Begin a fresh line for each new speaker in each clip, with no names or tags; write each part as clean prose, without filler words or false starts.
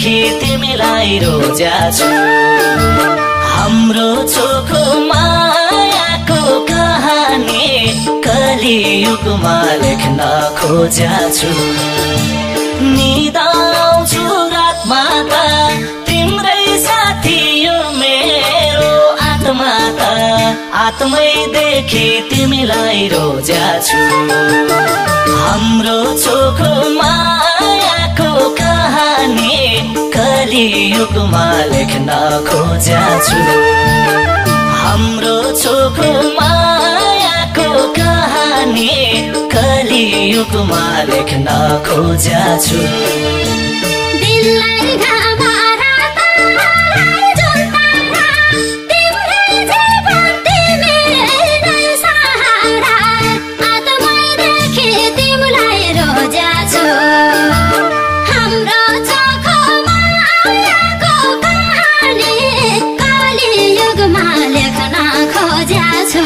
देखि तिमीलाई रोजा छु हाम्रो चोखो मायाको कहानी कलियुगमा लेख्न खोजा छु निदाउँछु रातमा त तिम्रै साथी यो मेरो आत्मा त आत्मै देखि तिमीलाई रोजा छु हाम्रो चोखो मायाको कहानी कलियुगमा लेख्न खोजा छु हाम्रो चोखो मायाको कहानी कलियुगमा लेख्न खोजा छु
दिललाई घामा रातलाई जुन्तारा तिम्रै जीवन तिमीरै सहारा आत्मै देखि तिमीलाई रोजा छु हाम्रो चोखो मायाको कहानी कलियुगमा लेख्न खोजा छु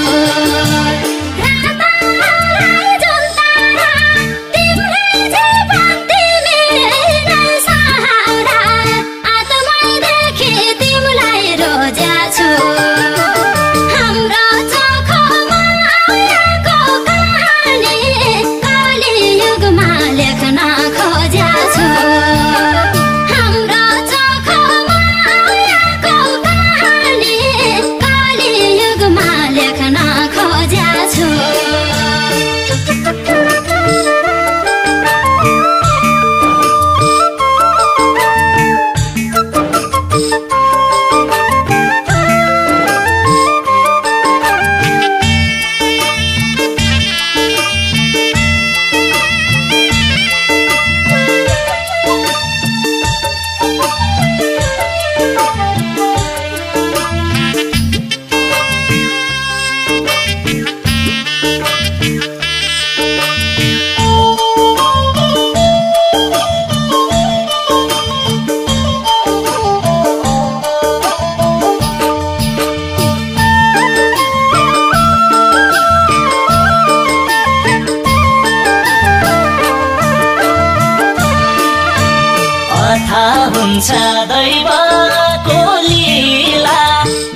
हुन्छ दैवको लीला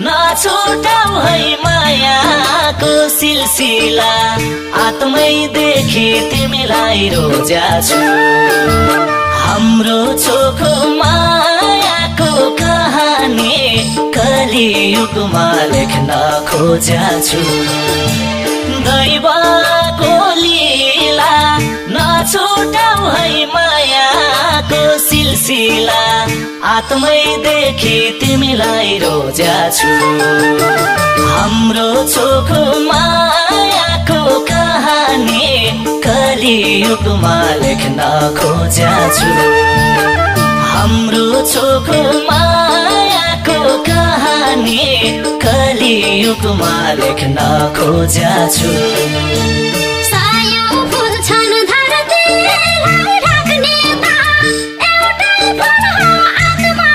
नछुटाऊ है मायाको सिलसिला आत्मै देखि तिमीलाई रोजा छु हाम्रो चोखो मायाको कहानी कलियुगमा लेख्न खोजा छु दैवको लीला नछुटाऊ है मायाको सिलसिला आत्मै देखि तिमीलाई रोजा छु हाम्रो चोखो मायाको कहानी कलियुगमा लेख्न खोजा छु हाम्रो चोखो मायाको कहानी कलियुगमा लेख्न खोजा छु
धरतीलाई ढाक्ने त एउटै फल हो आत्मा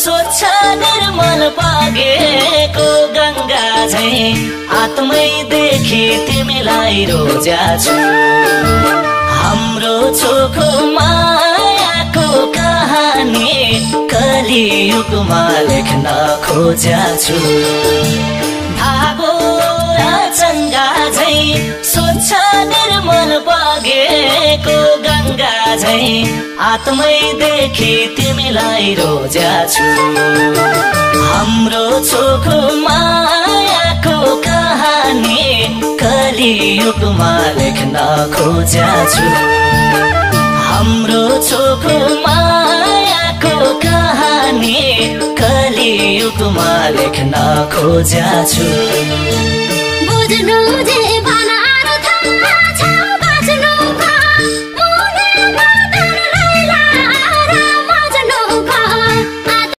स्वच्छ निर्मल पागेको गङ्गा झैं आत्मै देखि तिमीलाई रोज्याछु हाम्रो चोखो मायाको कहानी कलियुगमा लेख्न खोज्याछु धागो र चङ्गा झैं स्वच्छ निर्मल पागेको गङ्गा झैं आत्मै देखि तिमीलाई रोज्याछु हाम्रो चोखो मायाको कहानी कलियुगमा लेख्न खोज्याछु हाम्रो चोखो मायाको कहानी कलियुगमा लेख्न खोज्याछु
बुझ्नु जे